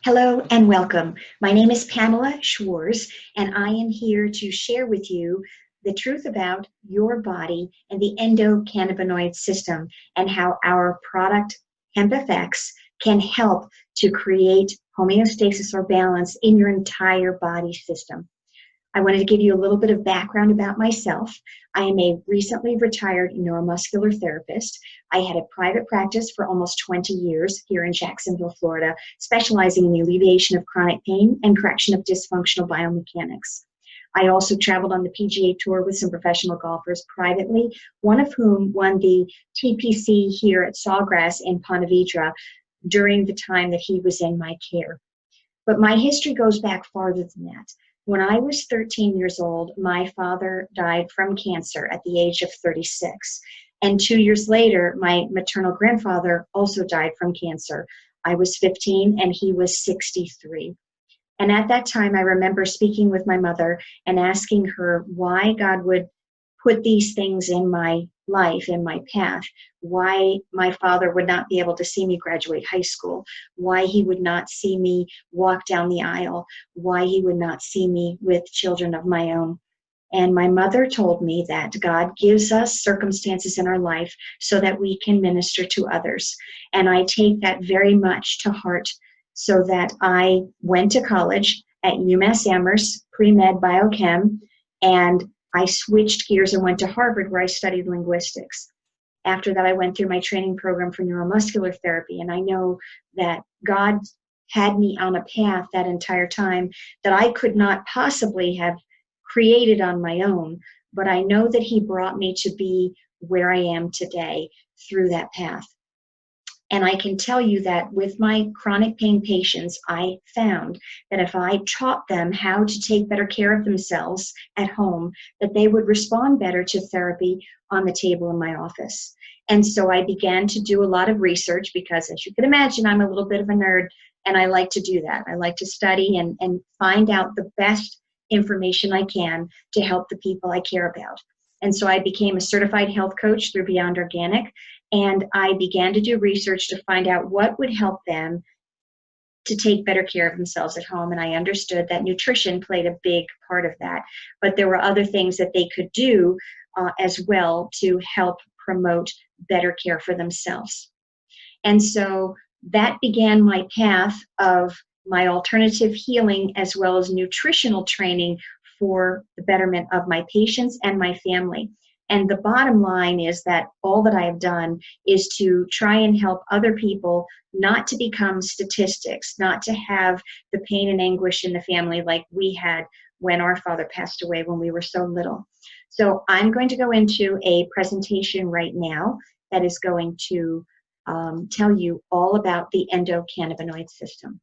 Hello and welcome. My name is Pamela Schwarz, and I am here to share with you the truth about your body and the endocannabinoid system and how our product HempFX can help to create homeostasis or balance in your entire body system. I wanted to give you a little bit of background about myself. I am a recently retired neuromuscular therapist. I had a private practice for almost 20 years here in Jacksonville, Florida, specializing in the alleviation of chronic pain and correction of dysfunctional biomechanics. I also traveled on the PGA Tour with some professional golfers privately, one of whom won the TPC here at Sawgrass in Ponte Vedra during the time that he was in my care. But my history goes back farther than that. When I was 13 years old, my father died from cancer at the age of 36. And 2 years later, my maternal grandfather also died from cancer. I was 15 and he was 63. And at that time, I remember speaking with my mother and asking her why God would put these things in my life, in my path, why my father would not be able to see me graduate high school, why he would not see me walk down the aisle, why he would not see me with children of my own. And my mother told me that God gives us circumstances in our life so that we can minister to others. And I take that very much to heart, so that I went to college at UMass Amherst, pre-med biochem, and I switched gears and went to Harvard, where I studied linguistics. After that, I went through my training program for neuromuscular therapy, and I know that God had me on a path that entire time that I could not possibly have created on my own, but I know that He brought me to be where I am today through that path. And I can tell you that with my chronic pain patients, I found that if I taught them how to take better care of themselves at home, that they would respond better to therapy on the table in my office. And so I began to do a lot of research because, as you can imagine, I'm a little bit of a nerd, and I like to do that. I like to study and find out the best information I can to help the people I care about. And so I became a certified health coach through Beyond Organic, and I began to do research to find out what would help them to take better care of themselves at home. And I understood that nutrition played a big part of that, but there were other things that they could do as well to help promote better care for themselves. And so that began my path of my alternative healing as well as nutritional training for the betterment of my patients and my family. And the bottom line is that all that I have done is to try and help other people not to become statistics, not to have the pain and anguish in the family like we had when our father passed away when we were so little. So I'm going to go into a presentation right now that is going to tell you all about the endocannabinoid system.